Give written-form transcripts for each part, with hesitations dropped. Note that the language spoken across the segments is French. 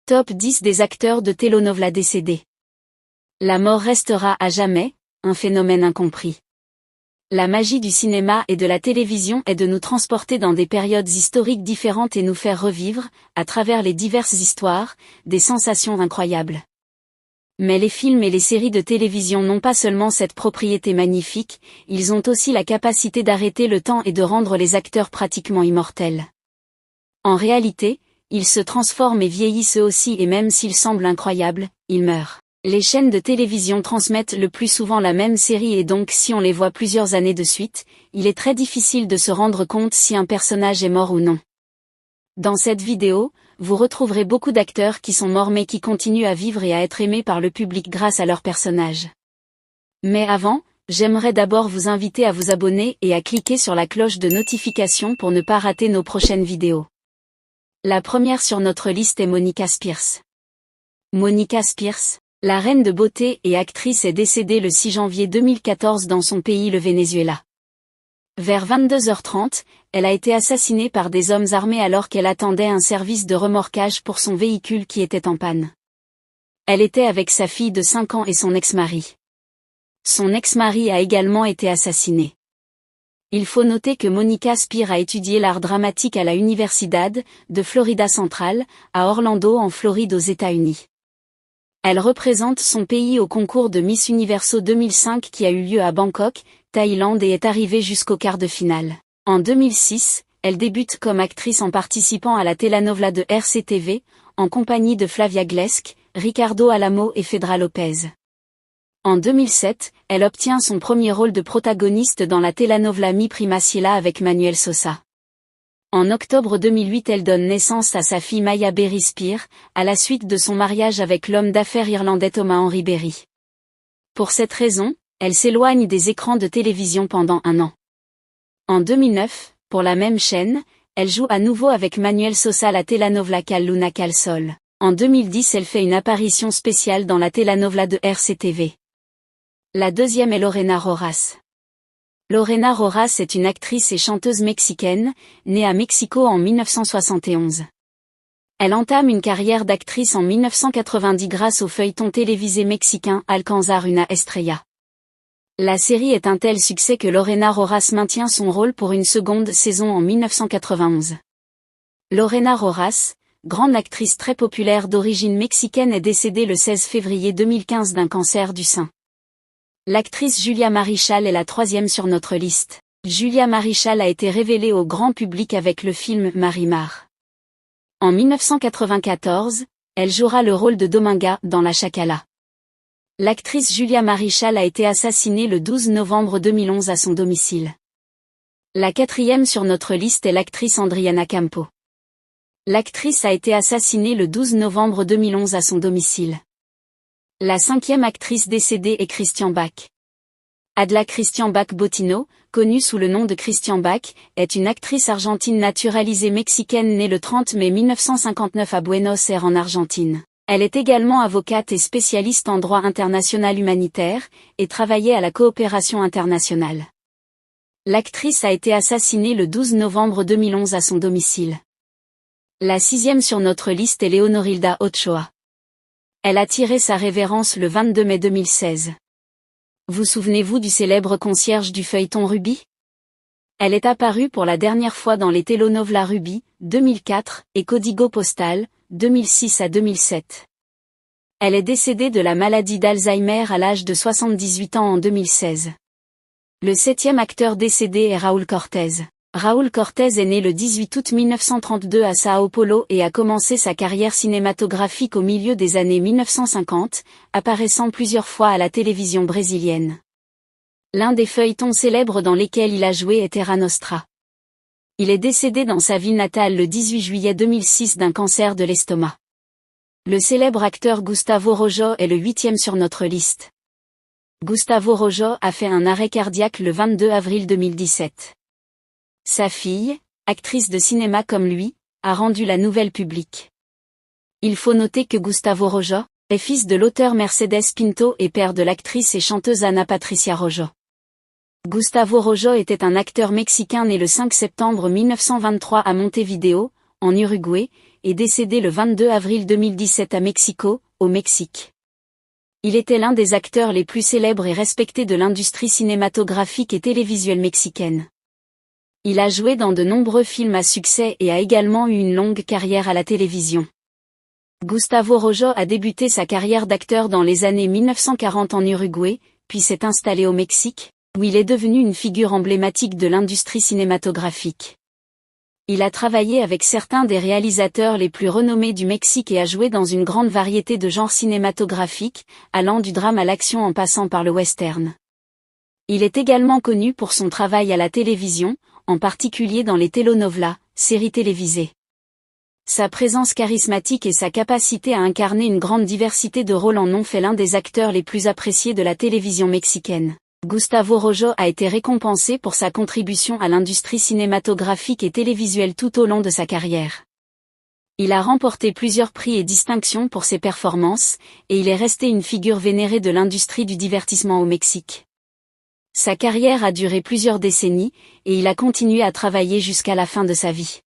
Top 10 des acteurs de telenovela décédés. La mort restera à jamais, un phénomène incompris. La magie du cinéma et de la télévision est de nous transporter dans des périodes historiques différentes et nous faire revivre, à travers les diverses histoires, des sensations incroyables. Mais les films et les séries de télévision n'ont pas seulement cette propriété magnifique, ils ont aussi la capacité d'arrêter le temps et de rendre les acteurs pratiquement immortels. En réalité, ils se transforment et vieillissent eux aussi et même s'ils semblent incroyables, ils meurent. Les chaînes de télévision transmettent le plus souvent la même série et donc si on les voit plusieurs années de suite, il est très difficile de se rendre compte si un personnage est mort ou non. Dans cette vidéo, vous retrouverez beaucoup d'acteurs qui sont morts mais qui continuent à vivre et à être aimés par le public grâce à leurs personnages. Mais avant, j'aimerais d'abord vous inviter à vous abonner et à cliquer sur la cloche de notification pour ne pas rater nos prochaines vidéos. La première sur notre liste est Monica Spears. Monica Spears, la reine de beauté et actrice est décédée le 6 janvier 2014 dans son pays le Venezuela. Vers 22h30, elle a été assassinée par des hommes armés alors qu'elle attendait un service de remorquage pour son véhicule qui était en panne. Elle était avec sa fille de 5 ans et son ex-mari. Son ex-mari a également été assassiné. Il faut noter que Monica Spears a étudié l'art dramatique à la Universidad de Florida Central, à Orlando en Floride aux États-Unis. Elle représente son pays au concours de Miss Universo 2005 qui a eu lieu à Bangkok, Thaïlande et est arrivée jusqu'au quart de finale. En 2006, elle débute comme actrice en participant à la telenovela de RCTV, en compagnie de Flavia Glesk, Ricardo Alamo et Fedra Lopez. En 2007, elle obtient son premier rôle de protagoniste dans la telenovela Mi Prima Ciela avec Manuel Sosa. En octobre 2008, elle donne naissance à sa fille Maya Berry Spears, à la suite de son mariage avec l'homme d'affaires irlandais Thomas Henry Berry. Pour cette raison, elle s'éloigne des écrans de télévision pendant 1 an. En 2009, pour la même chaîne, elle joue à nouveau avec Manuel Sosa la telenovela Cal Luna Cal Sol. En 2010, elle fait une apparition spéciale dans la telenovela de RCTV. La deuxième est Lorena Rojas. Lorena Rojas est une actrice et chanteuse mexicaine, née à Mexico en 1971. Elle entame une carrière d'actrice en 1990 grâce au feuilleton télévisé mexicain Alcanzar una estrella. La série est un tel succès que Lorena Rojas maintient son rôle pour une seconde saison en 1991. Lorena Rojas, grande actrice très populaire d'origine mexicaine, est décédée le 16 février 2015 d'un cancer du sein. L'actrice Julia Marichal est la troisième sur notre liste. Julia Marichal a été révélée au grand public avec le film Marimar. En 1994, elle jouera le rôle de Dominga dans La Chacala. L'actrice Julia Marichal a été assassinée le 12 novembre 2011 à son domicile. La quatrième sur notre liste est l'actrice Andriana Campo. L'actrice a été assassinée le 12 novembre 2011 à son domicile. La cinquième actrice décédée est Christian Bach. Adla Christian Bach Botino, connue sous le nom de Christian Bach, est une actrice argentine naturalisée mexicaine née le 30 mai 1959 à Buenos Aires en Argentine. Elle est également avocate et spécialiste en droit international humanitaire, et travaillait à la coopération internationale. L'actrice a été assassinée le 12 novembre 2011 à son domicile. La sixième sur notre liste est Leonorilda Ochoa. Elle a tiré sa révérence le 22 mai 2016. Vous souvenez-vous du célèbre concierge du feuilleton Ruby? Elle est apparue pour la dernière fois dans les telenovelas Ruby, 2004, et Código Postal, 2006 à 2007. Elle est décédée de la maladie d'Alzheimer à l'âge de 78 ans en 2016. Le septième acteur décédé est Raúl Cortés. Raúl Cortés est né le 18 août 1932 à Sao Paulo et a commencé sa carrière cinématographique au milieu des années 1950, apparaissant plusieurs fois à la télévision brésilienne. L'un des feuilletons célèbres dans lesquels il a joué est Terra Nostra. Il est décédé dans sa ville natale le 18 juillet 2006 d'un cancer de l'estomac. Le célèbre acteur Gustavo Rojo est le 8e sur notre liste. Gustavo Rojo a fait un arrêt cardiaque le 22 avril 2017. Sa fille, actrice de cinéma comme lui, a rendu la nouvelle publique. Il faut noter que Gustavo Rojo est fils de l'auteur Mercedes Pinto et père de l'actrice et chanteuse Ana Patricia Rojo. Gustavo Rojo était un acteur mexicain né le 5 septembre 1923 à Montevideo, en Uruguay, est décédé le 22 avril 2017 à Mexico, au Mexique. Il était l'un des acteurs les plus célèbres et respectés de l'industrie cinématographique et télévisuelle mexicaine. Il a joué dans de nombreux films à succès et a également eu une longue carrière à la télévision. Gustavo Rojo a débuté sa carrière d'acteur dans les années 1940 en Uruguay, puis s'est installé au Mexique, où il est devenu une figure emblématique de l'industrie cinématographique. Il a travaillé avec certains des réalisateurs les plus renommés du Mexique et a joué dans une grande variété de genres cinématographiques, allant du drame à l'action en passant par le western. Il est également connu pour son travail à la télévision, en particulier dans les telenovelas, séries télévisées. Sa présence charismatique et sa capacité à incarner une grande diversité de rôles en ont fait l'un des acteurs les plus appréciés de la télévision mexicaine. Gustavo Rojo a été récompensé pour sa contribution à l'industrie cinématographique et télévisuelle tout au long de sa carrière. Il a remporté plusieurs prix et distinctions pour ses performances, et il est resté une figure vénérée de l'industrie du divertissement au Mexique. Sa carrière a duré plusieurs décennies, et il a continué à travailler jusqu'à la fin de sa vie.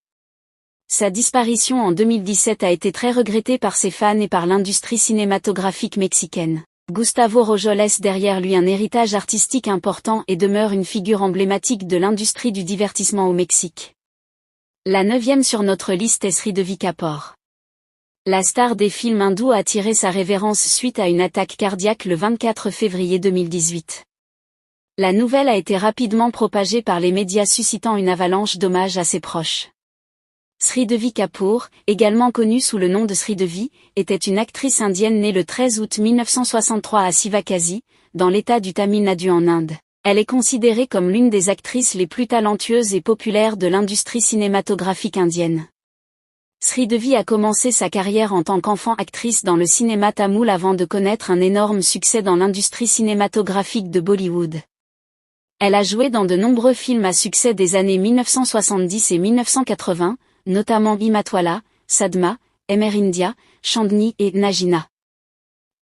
Sa disparition en 2017 a été très regrettée par ses fans et par l'industrie cinématographique mexicaine. Gustavo Rojo laisse derrière lui un héritage artistique important et demeure une figure emblématique de l'industrie du divertissement au Mexique. La 9e sur notre liste est Sridevi Kapoor. La star des films hindous a tiré sa révérence suite à une attaque cardiaque le 24 février 2018. La nouvelle a été rapidement propagée par les médias suscitant une avalanche d'hommages à ses proches. Sridevi Kapoor, également connue sous le nom de Sridevi, était une actrice indienne née le 13 août 1963 à Sivakasi, dans l'état du Tamil Nadu en Inde. Elle est considérée comme l'une des actrices les plus talentueuses et populaires de l'industrie cinématographique indienne. Sridevi a commencé sa carrière en tant qu'enfant actrice dans le cinéma tamoul avant de connaître un énorme succès dans l'industrie cinématographique de Bollywood. Elle a joué dans de nombreux films à succès des années 1970 et 1980, notamment Himatwala, Sadma, Emer India, Chandni et Nagina.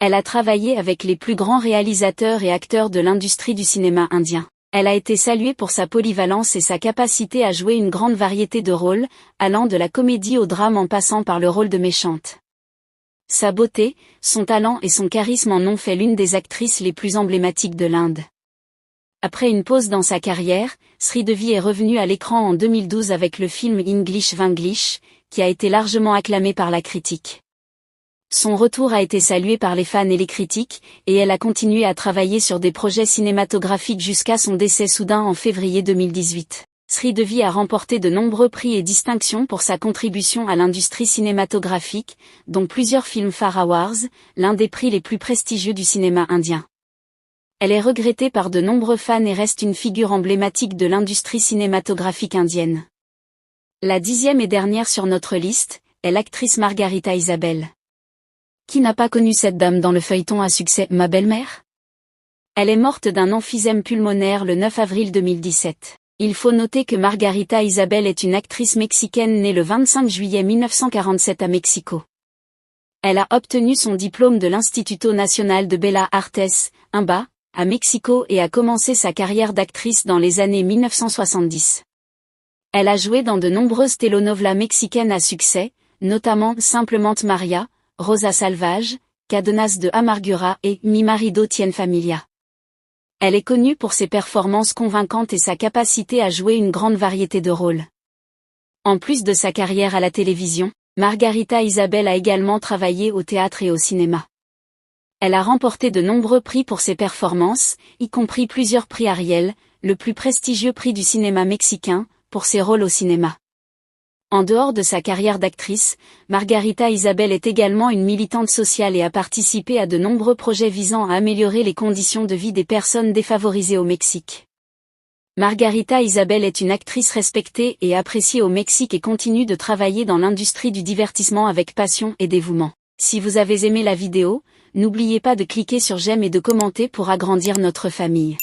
Elle a travaillé avec les plus grands réalisateurs et acteurs de l'industrie du cinéma indien. Elle a été saluée pour sa polyvalence et sa capacité à jouer une grande variété de rôles, allant de la comédie au drame en passant par le rôle de méchante. Sa beauté, son talent et son charisme en ont fait l'une des actrices les plus emblématiques de l'Inde. Après une pause dans sa carrière, Sridevi est revenue à l'écran en 2012 avec le film English Vanglish, qui a été largement acclamé par la critique. Son retour a été salué par les fans et les critiques, et elle a continué à travailler sur des projets cinématographiques jusqu'à son décès soudain en février 2018. Sridevi a remporté de nombreux prix et distinctions pour sa contribution à l'industrie cinématographique, dont plusieurs Filmfare Awards, l'un des prix les plus prestigieux du cinéma indien. Elle est regrettée par de nombreux fans et reste une figure emblématique de l'industrie cinématographique indienne. La 10e et dernière sur notre liste est l'actrice Margarita Isabel. Qui n'a pas connu cette dame dans le feuilleton à succès Ma belle-mère ? Elle est morte d'un emphysème pulmonaire le 9 avril 2017. Il faut noter que Margarita Isabel est une actrice mexicaine née le 25 juillet 1947 à Mexico. Elle a obtenu son diplôme de l'Instituto Nacional de Bellas Artes, INBA, à Mexico et a commencé sa carrière d'actrice dans les années 1970. Elle a joué dans de nombreuses telenovelas mexicaines à succès, notamment Simplement Maria, Rosa Salvaje, Cadenas de Amargura et Mi marido tiene familia. Elle est connue pour ses performances convaincantes et sa capacité à jouer une grande variété de rôles. En plus de sa carrière à la télévision, Margarita Isabel a également travaillé au théâtre et au cinéma. Elle a remporté de nombreux prix pour ses performances, y compris plusieurs prix Ariel, le plus prestigieux prix du cinéma mexicain, pour ses rôles au cinéma. En dehors de sa carrière d'actrice, Margarita Isabel est également une militante sociale et a participé à de nombreux projets visant à améliorer les conditions de vie des personnes défavorisées au Mexique. Margarita Isabel est une actrice respectée et appréciée au Mexique et continue de travailler dans l'industrie du divertissement avec passion et dévouement. Si vous avez aimé la vidéo, n'oubliez pas de cliquer sur j'aime et de commenter pour agrandir notre famille.